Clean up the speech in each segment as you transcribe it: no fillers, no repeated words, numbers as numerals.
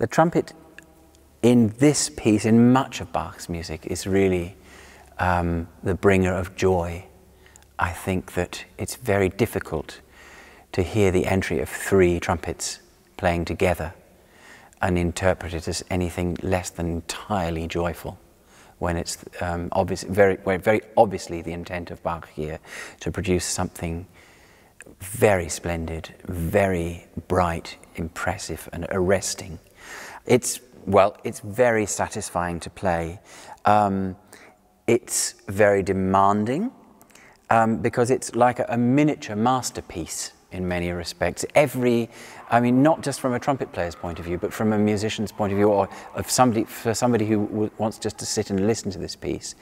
trumpet in this piece, in much of Bach's music, is really the bringer of joy. I think that it's very difficult to hear the entry of 3 trumpets playing together and interpret it as anything less than entirely joyful, when it's very obviously the intent of Bach here to produce something very splendid, very bright, impressive and arresting. It's very satisfying to play. It's very demanding because it's like a miniature masterpiece in many respects. Not just from a trumpet player's point of view, but from a musician's point of view, or for somebody who wants just to sit and listen to this piece.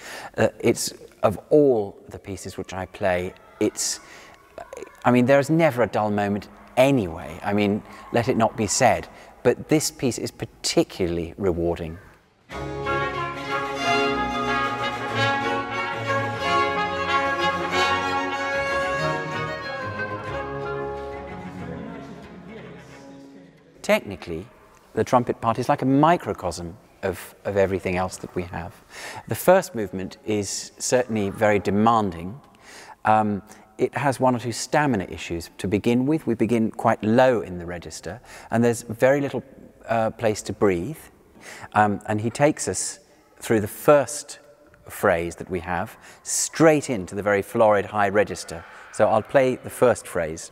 It's, of all the pieces which I play, there's never a dull moment anyway. Let it not be said. But this piece is particularly rewarding. Technically, the trumpet part is like a microcosm of everything else that we have. The first movement is certainly very demanding. It has 1 or 2 stamina issues to begin with. We begin quite low in the register, and there's very little place to breathe. And he takes us through the first phrase that we have, straight into the very florid high register. So I'll play the first phrase.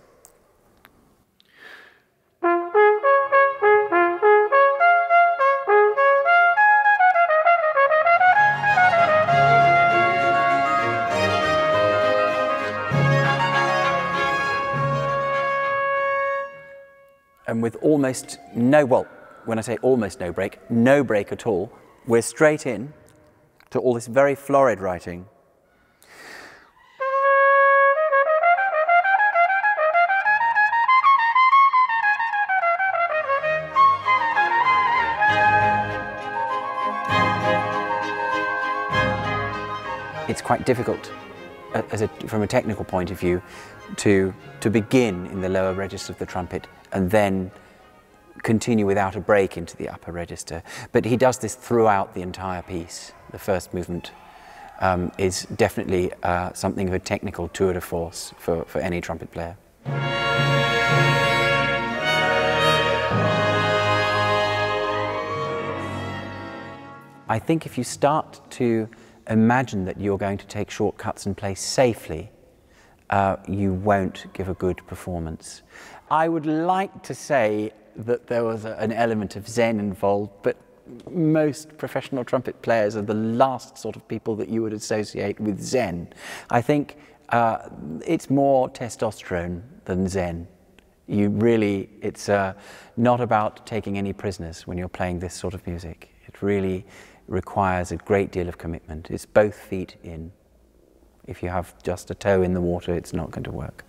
And with almost no, when I say almost no break at all, we're straight in to all this very florid writing. It's quite difficult from a technical point of view to begin in the lower register of the trumpet and then continue without a break into the upper register. But he does this throughout the entire piece. The first movement is definitely something of a technical tour de force for any trumpet player. I think if you start to imagine that you're going to take shortcuts and play safely, you won't give a good performance. I would like to say that there was an element of Zen involved, but most professional trumpet players are the last sort of people that you would associate with Zen. I think it's more testosterone than Zen. It's not about taking any prisoners when you're playing this sort of music. It really requires a great deal of commitment. It's both feet in. If you have just a toe in the water, it's not going to work.